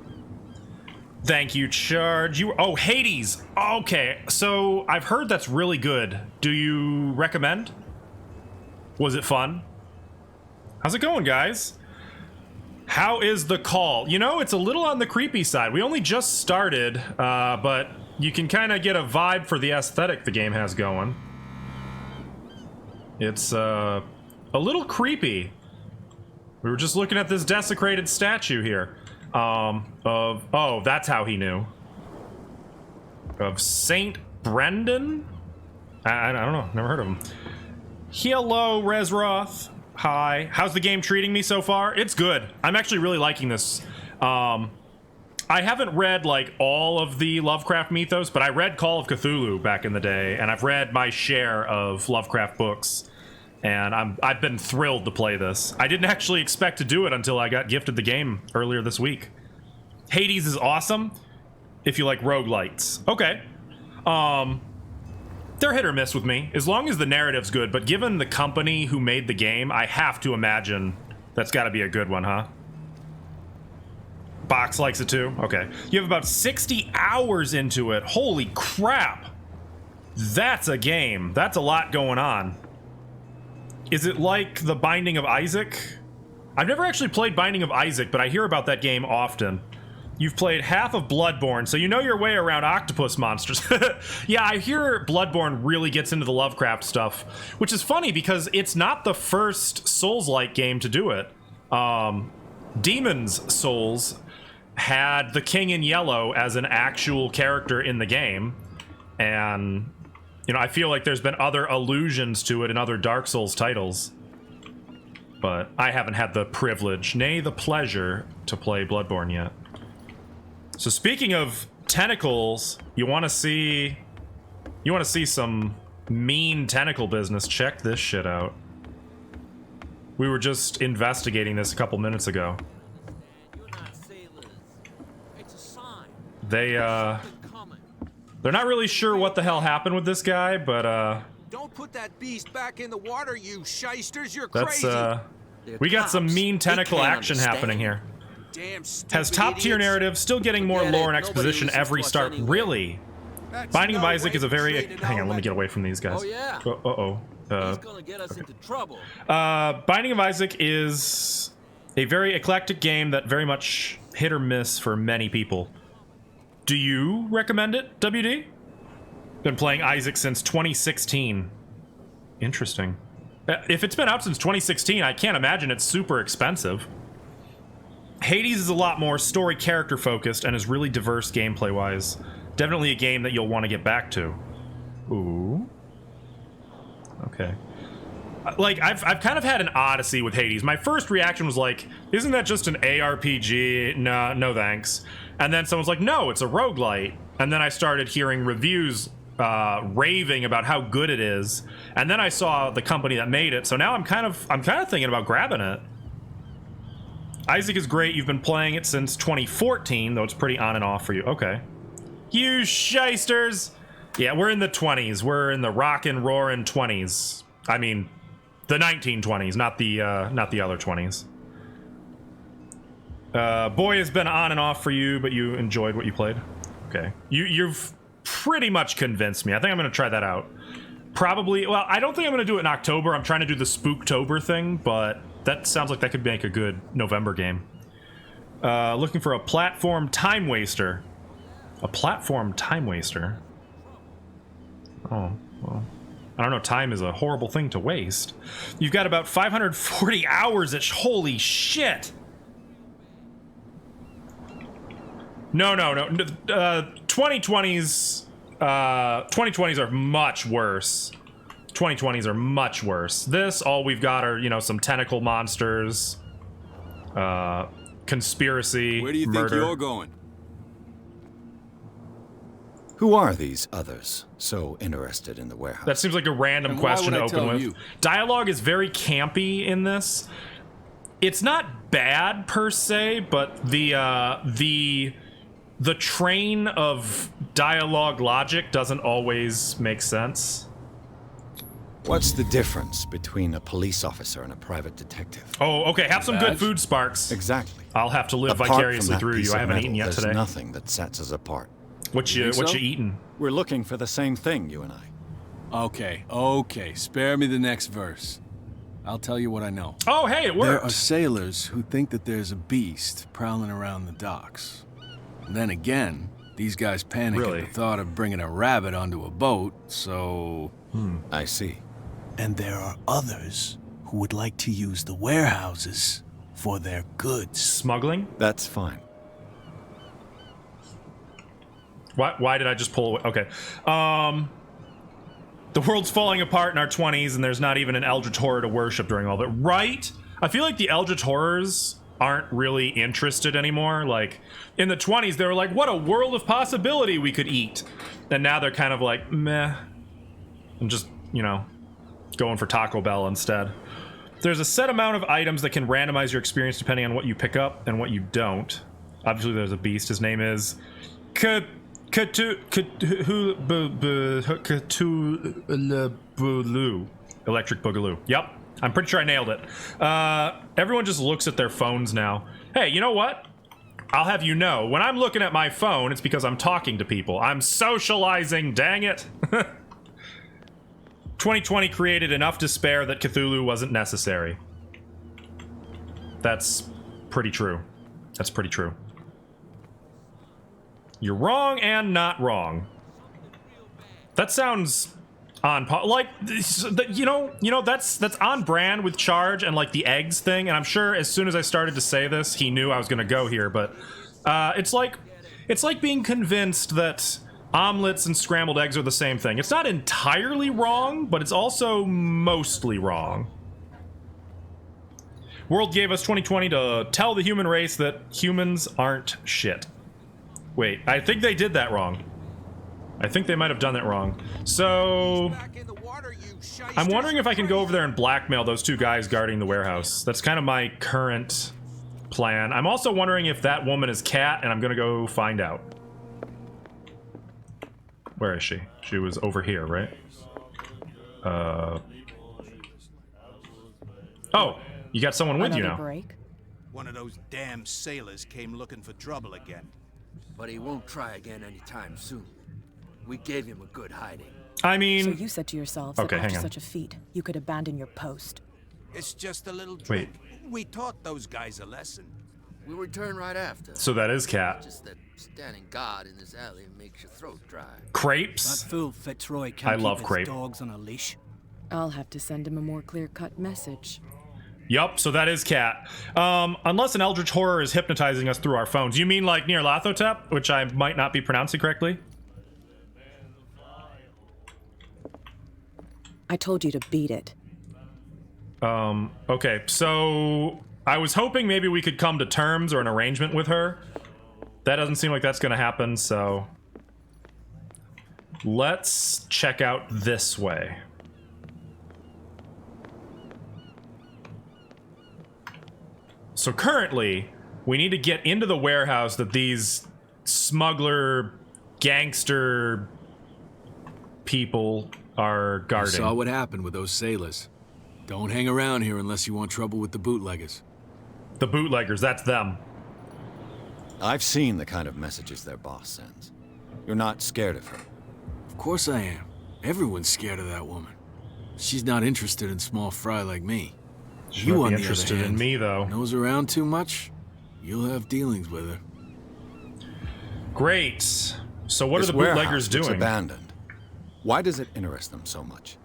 Thank you, Charge. You... Oh, Hades! Okay, so I've heard that's really good. Do you recommend? Was it fun? How's it going, guys? How is the call? You know, it's a little on the creepy side. We only just started, but you can kind of get a vibe for the aesthetic the game has going. It's, a little creepy. We were just looking at this desecrated statue here. Oh, that's how he knew. Of Saint Brendan? I don't know, never heard of him. Hello, Resroth. Hi. How's the game treating me so far? It's good. I'm actually really liking this. I haven't read, like, all of the Lovecraft mythos, but I read Call of Cthulhu back in the day, and I've read my share of Lovecraft books. And I've been thrilled to play this. I didn't actually expect to do it until I got gifted the game earlier this week. Hades is awesome if you like roguelites. Okay. They're hit or miss with me, as long as the narrative's good, but given the company who made the game, I have to imagine that's gotta be a good one, huh? Box likes it too? Okay. You have about 60 hours into it. Holy crap! That's a game. That's a lot going on. Is it like The Binding of Isaac? I've never actually played Binding of Isaac, but I hear about that game often. You've played half of Bloodborne, so you know your way around octopus monsters. Yeah, I hear Bloodborne really gets into the Lovecraft stuff, which is funny because it's not the first Souls-like game to do it. Demon's Souls had the King in Yellow as an actual character in the game, and you know, I feel like there's been other allusions to it in other Dark Souls titles, but I haven't had the privilege, nay the pleasure, to play Bloodborne yet. So speaking of tentacles, you want to see some mean tentacle business? Check this shit out. We were just investigating this a couple minutes ago. They're not really sure what the hell happened with this guy, but Don't put that beast back in the water, you shysters. You're that's crazy. we got some mean tentacle action happening here. Has top-tier narrative, still getting more lore and exposition every start. Really? Binding of Isaac is a very... Hang on, let me get away from these guys. Oh, yeah. He's gonna get us into trouble. Binding of Isaac is a very eclectic game that very much hit or miss for many people. Do you recommend it, WD? Been playing Isaac since 2016. Interesting. If it's been out since 2016, I can't imagine it's super expensive. Hades is a lot more story character focused and is really diverse gameplay wise. Definitely a game that you'll want to get back to. Ooh. Okay. Like, I've kind of had an odyssey with Hades. My first reaction was like, isn't that just an ARPG? Nah, no thanks. And then someone's like, no, it's a roguelite. And then I started hearing reviews raving about how good it is. And then I saw the company that made it. So now I'm kind of thinking about grabbing it. Isaac is great. You've been playing it since 2014, though it's pretty on and off for you. Okay. You shysters! Yeah, we're in the 20s. We're in the rockin' roaring 20s. I mean, the 1920s, not the other 20s. Boy has been on and off for you, but you enjoyed what you played. Okay. You've pretty much convinced me. I think I'm going to try that out. Probably, well, I don't think I'm going to do it in October. I'm trying to do the Spooktober thing, but that sounds like that could make a good November game. Looking for a platform time waster. A platform time waster? Oh, well. I don't know, time is a horrible thing to waste. You've got about 540 hours at holy shit! No. 2020s are much worse. 2020s are much worse. This, all we've got are, you know, some tentacle monsters, conspiracy, Where do you murder. think you're going? Who are these others so interested in the warehouse? That seems like a random And why question would to I open tell with. you? Dialogue is very campy in this. It's not bad per se, but the train of dialogue logic doesn't always make sense. What's the difference between a police officer and a private detective? Oh, okay. Have some good food, Sparks. Exactly. I'll have to live Apart vicariously from that through piece you. I of haven't metal, eaten yet there's today. nothing that sets us apart. What you so? eating? We're looking for the same thing, you and I. Okay. Spare me the next verse. I'll tell you what I know. Oh, hey, it There are worked. sailors who think that there's a beast prowling around the docks. Then again, these guys panic Really? at the thought of bringing a rabbit onto a boat, so... I see. And there are others who would like to use the warehouses for their goods. Smuggling? That's fine. Why did I just pull away? Okay. The world's falling apart in our 20s, and there's not even an Eldritch Horror to worship during all of it. Right? I feel like the Eldritch Horrors aren't really interested anymore. Like, in the 20s, they were like, what a world of possibility we could eat. And now they're kind of like, meh. I'm just, you know, going for Taco Bell instead. There's a set amount of items that can randomize your experience depending on what you pick up and what you don't. Obviously, there's a beast. His name is Cthulhu. Electric Boogaloo. Yep. I'm pretty sure I nailed it. Everyone just looks at their phones now. Hey, you know what? I'll have you know, when I'm looking at my phone, it's because I'm talking to people. I'm socializing, dang it. 2020 created enough despair that Cthulhu wasn't necessary. That's pretty true. That's pretty true. You're wrong and not wrong. That sounds on like you know that's on brand with Charge and like the eggs thing, and I'm sure as soon as I started to say this, he knew I was going to go here, but it's like being convinced that omelets and scrambled eggs are the same thing. It's not entirely wrong, but it's also mostly wrong. World gave us 2020 to tell the human race that humans aren't shit. Wait, I think they did that wrong. I think they might have done that wrong. So I'm wondering if I can go over there and blackmail those two guys guarding the warehouse. That's kind of my current plan. I'm also wondering if that woman is Kat, and I'm gonna go find out. Where is she? She was over here, right? Oh, you got someone with you now. Break? One of those damn sailors came looking for trouble again. But he won't try again anytime soon. We gave him a good hiding. I mean... So you said to yourselves that after such a feat, you could abandon your post. It's just a little drink. We taught those guys a lesson. We'll return right after. So that is Kat. Just that standing guard in this alley makes your throat dry. Crepes? That fool Fitzroy can't love keep crepe. his dogs on a leash. I'll have to send him a more clear-cut message. Yup, so that is Kat. Unless an eldritch horror is hypnotizing us through our phones. You mean like near Lathotep, which I might not be pronouncing correctly? I told you to beat it. Okay, so I was hoping maybe we could come to terms or an arrangement with her. That doesn't seem like that's gonna happen, so let's check out this way. So currently, we need to get into the warehouse that these smuggler, gangster people are guarding. You saw what happened with those sailors. Don't hang around here unless you want trouble with the bootleggers. The bootleggers, that's them. I've seen the kind of messages their boss sends. You're not scared of her. Of course I am. Everyone's scared of that woman. She's not interested in small fry like me. She You, might on be the interested other hand, in me, though. Nose around too much, you'll have dealings with her. Great. So what are the bootleggers doing? It's abandoned. Why does it interest them so much?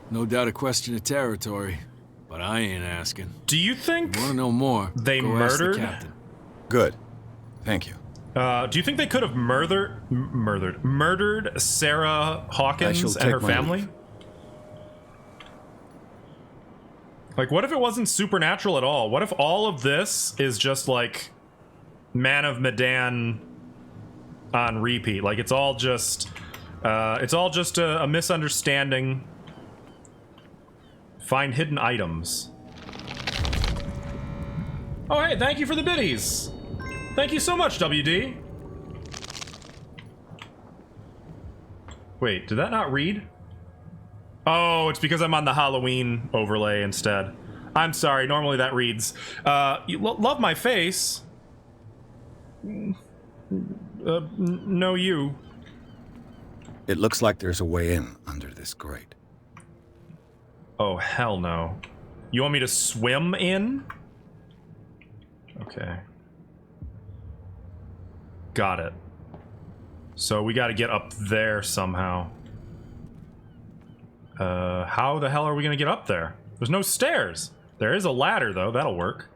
No doubt a question of territory, but I ain't asking. Do you think you want to know more? they go ask the murdered? captain. Good. Thank you. Do you think they could have murdered Sarah Hawkins and her family? Leave. Like, what if it wasn't supernatural at all? What if all of this is just like Man of Medan on repeat? Like, it's all just a misunderstanding. Find hidden items. Oh, hey, thank you for the biddies. Thank you so much, WD. Wait, did that not read? Oh, it's because I'm on the Halloween overlay instead. I'm sorry, normally that reads, you love my face. No, you. It looks like there's a way in under this grate. Oh, hell no. You want me to swim in? Okay. Got it. So we gotta get up there somehow. How the hell are we gonna get up there? There's no stairs. There is a ladder, though. That'll work.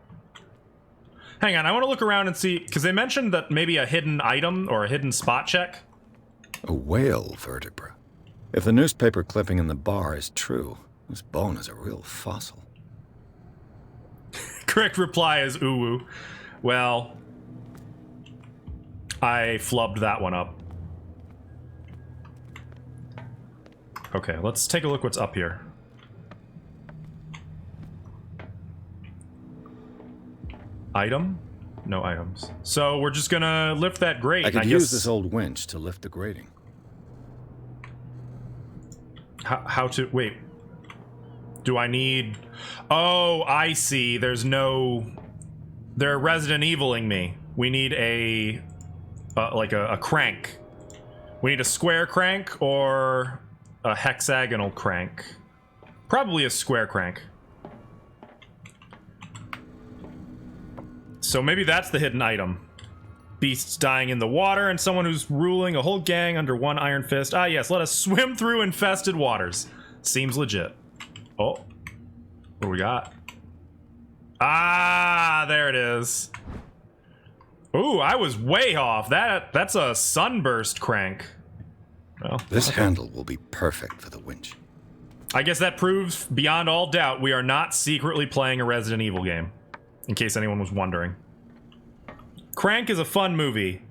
Hang on, I want to look around and see, because they mentioned that maybe a hidden item or a hidden spot check. A whale vertebra. If the newspaper clipping in the bar is true, this bone is a real fossil. Correct reply is ooh-woo. Well, I flubbed that one up. Okay, let's take a look what's up here. Item? No items. So we're just gonna lift that grate. I could guess... use this old winch to lift the grating. How to... Wait. Do I need... Oh, I see. There's no... They're Resident Eviling me. We need a... like a crank. We need a square crank or a hexagonal crank. Probably a square crank. So maybe that's the hidden item. Beasts dying in the water and someone who's ruling a whole gang under one iron fist. Ah yes, let us swim through infested waters. Seems legit. Oh. What do we got? Ah, there it is. Ooh, I was way off. That's a sunburst crank. Well, this handle will be perfect for the winch. I guess that proves beyond all doubt we are not secretly playing a Resident Evil game. In case anyone was wondering. Crank is a fun movie.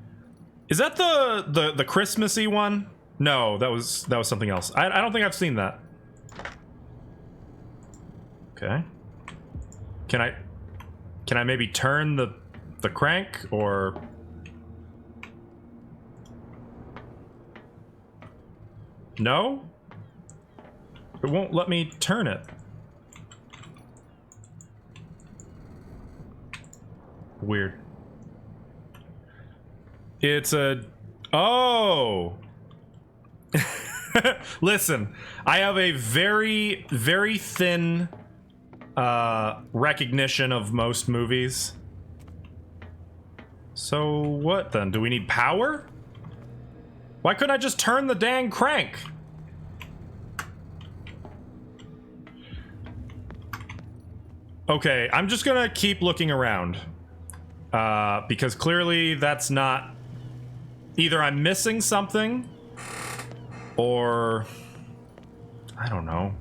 Is that the Christmassy one? No, that was something else. I don't think I've seen that. Okay. Can I maybe turn the crank or no? It won't let me turn it. Weird. It's a... Oh! Listen, I have a very, very thin recognition of most movies. So what then? Do we need power? Why couldn't I just turn the dang crank? Okay, I'm just gonna keep looking around. Because clearly that's not... Either I'm missing something, or... I don't know.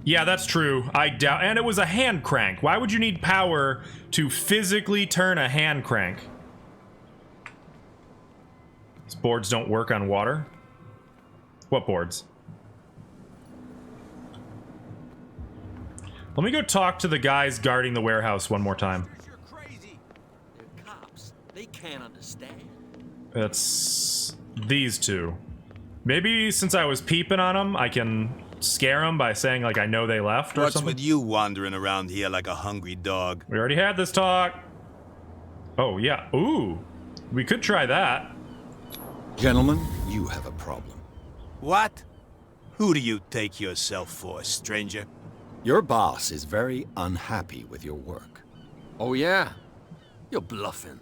Yeah, that's true. I doubt... And it was a hand crank. Why would you need power to physically turn a hand crank? These boards don't work on water? What boards? Let me go talk to the guys guarding the warehouse one more time. You're crazy. They're cops. They can't understand. It's these two. Maybe since I was peeping on them, I can scare them by saying, like, I know they left or What's something. with you wandering around here like a hungry dog? We already had this talk. Oh, yeah. Ooh. We could try that. Gentlemen, you have a problem. What? Who do you take yourself for, stranger? Your boss is very unhappy with your work. Oh, yeah? You're bluffing.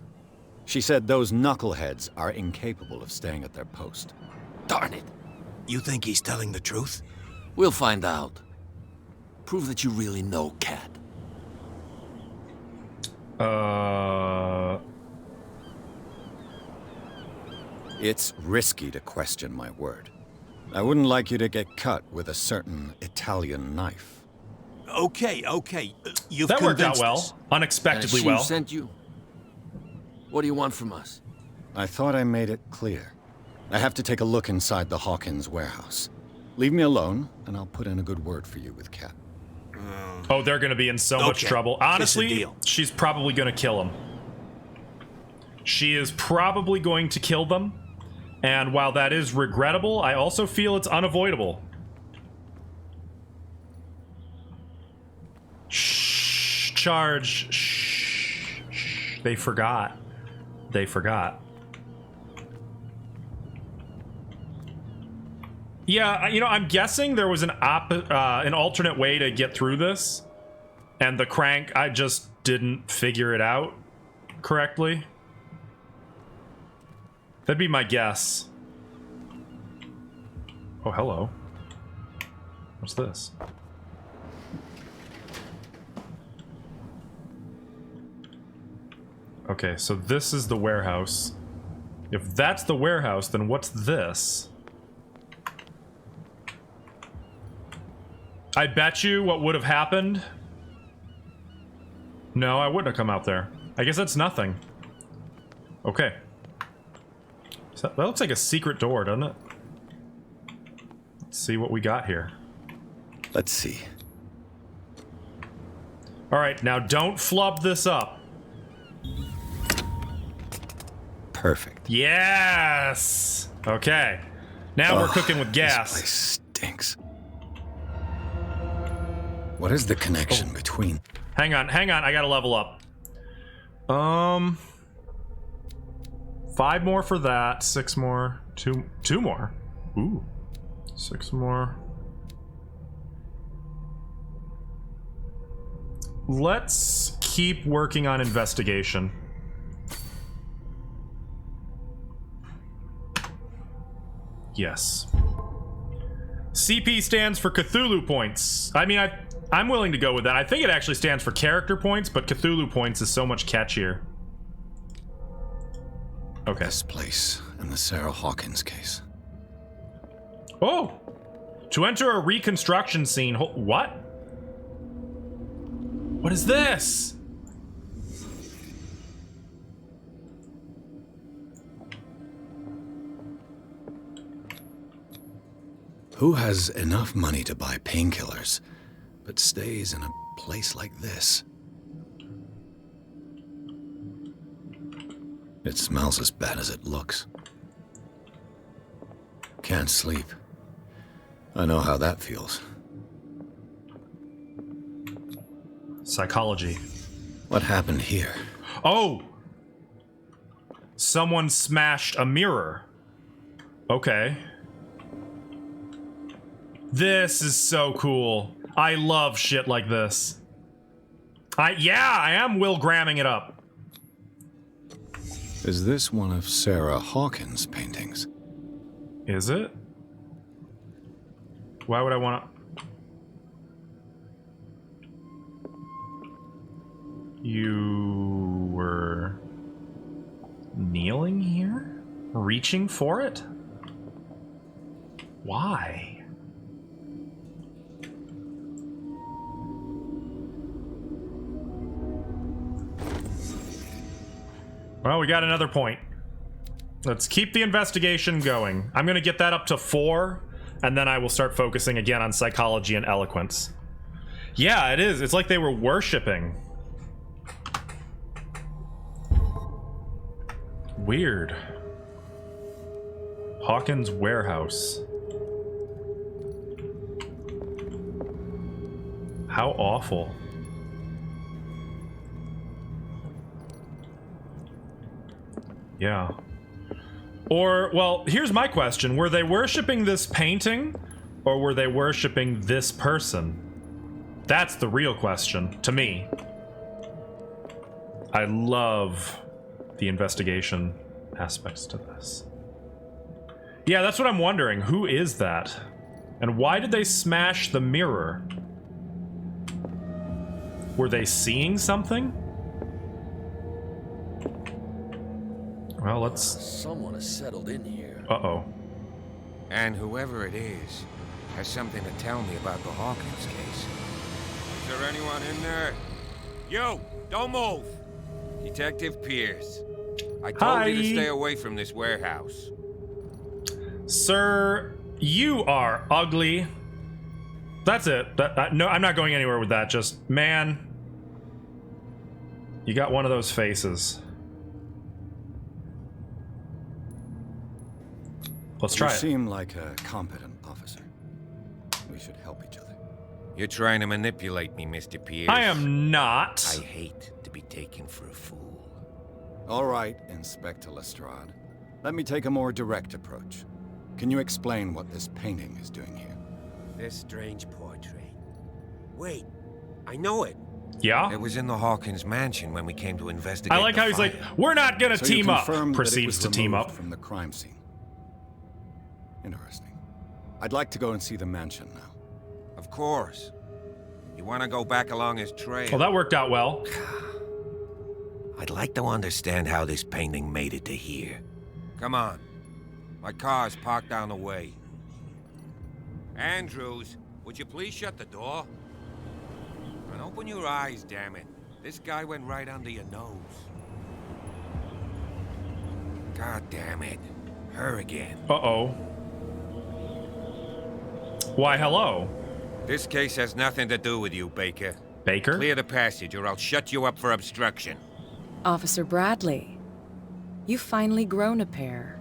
She said those knuckleheads are incapable of staying at their post. Darn it. You think he's telling the truth? We'll find out. Prove that you really know Cat. It's risky to question my word. I wouldn't like you to get cut with a certain Italian knife. Okay. You've That worked out convinced well. us. Unexpectedly She well. sent you? What do you want from us? I thought I made it clear. I have to take a look inside the Hawkins warehouse. Leave me alone, and I'll put in a good word for you with Kat. Oh, they're gonna be in so much trouble. Honestly, she's probably gonna kill him. She is probably going to kill them. And while that is regrettable, I also feel it's unavoidable. Shh, charge. Shh. They forgot. They forgot. Yeah, you know, I'm guessing there was an alternate way to get through this, and the crank, I just didn't figure it out correctly. That'd be my guess. Oh, hello. What's this? Okay, so this is the warehouse. If that's the warehouse, then what's this? I bet you what would have happened... No, I wouldn't have come out there. I guess that's nothing. Okay. So that looks like a secret door, doesn't it? Let's see what we got here. Let's see. Alright, now don't flub this up. Perfect. Yes! Okay. Now we're cooking with gas. This place stinks. What is the connection between... Hang on, I gotta level up. 5 more for that, 6 more, two more. Ooh. 6 more. let's keep working on investigation. Yes. CP stands for Cthulhu points. I mean, I'm willing to go with that. I think it actually stands for character points, but Cthulhu points is so much catchier. Okay. This place and the Sarah Hawkins case. Oh! To enter a reconstruction scene. What? What is this? Who has enough money to buy painkillers, but stays in a place like this? It smells as bad as it looks. Can't sleep. I know how that feels. Psychology. What happened here? Oh! Someone smashed a mirror. Okay. This is so cool. I love shit like this. I am Will Gramming it up. Is this one of Sarah Hawkins' paintings? Is it? Why would I want to... You were kneeling here? Reaching for it? Why? Well, we got another point. Let's keep the investigation going. I'm going to get that up to 4, and then I will start focusing again on psychology and eloquence. Yeah, it is. It's like they were worshipping. Weird. Hawkins Warehouse. How awful. Yeah. Or, well, here's my question. Were they worshipping this painting, or were they worshipping this person? That's the real question, to me. I love the investigation aspects to this. Yeah, that's what I'm wondering. Who is that? And why did they smash the mirror? Were they seeing something? Well, let's... Someone has settled in here. Uh-oh. And whoever it is has something to tell me about the Hawkins case. Is there anyone in there? You! Don't move! Detective Pierce. I told you to stay away from this warehouse. Sir, you are ugly. That's it. No, I'm not going anywhere with that. Just, man, you got one of those faces. Let's try it. You seem like a competent officer. We should help each other. You're trying to manipulate me, Mr. Pierce. I am not. I hate to be taken for a fool. All right, Inspector Lestrade. Let me take a more direct approach. Can you explain what this painting is doing here? This strange portrait. Wait, I know it. Yeah? It was in the Hawkins mansion when we came to investigate. I like how he's like, we're not gonna team up. Proceeds to team up. From the crime scene. Interesting. I'd like to go and see the mansion now. Of course. You want to go back along his trail? Well, that worked out well. I'd like to understand how this painting made it to here. Come on. My car's parked down the way. Andrews, would you please shut the door? And open your eyes, damn it. This guy went right under your nose. God damn it. Her again. Uh-oh. Why, hello. This case has nothing to do with you, Baker. Baker? Clear the passage or I'll shut you up for obstruction. Officer Bradley, you've finally grown a pair.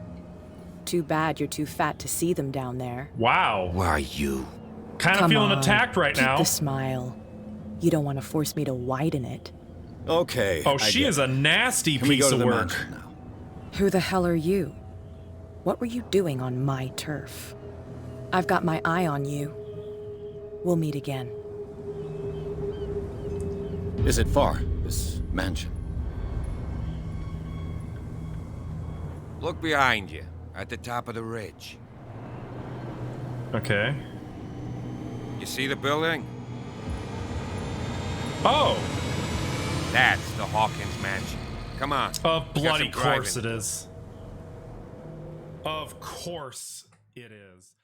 Too bad you're too fat to see them down there. Wow. Why you? Kind of feeling attacked right now. Keep the smile. You don't want to force me to widen it. Okay. Oh, she is a nasty piece of work. Now? Who the hell are you? What were you doing on my turf? I've got my eye on you. We'll meet again. Is it far, this mansion? Look behind you, at the top of the ridge. Okay. You see the building? Oh! That's the Hawkins mansion. Come on. Of bloody Got some course it driving. is. Of course it is.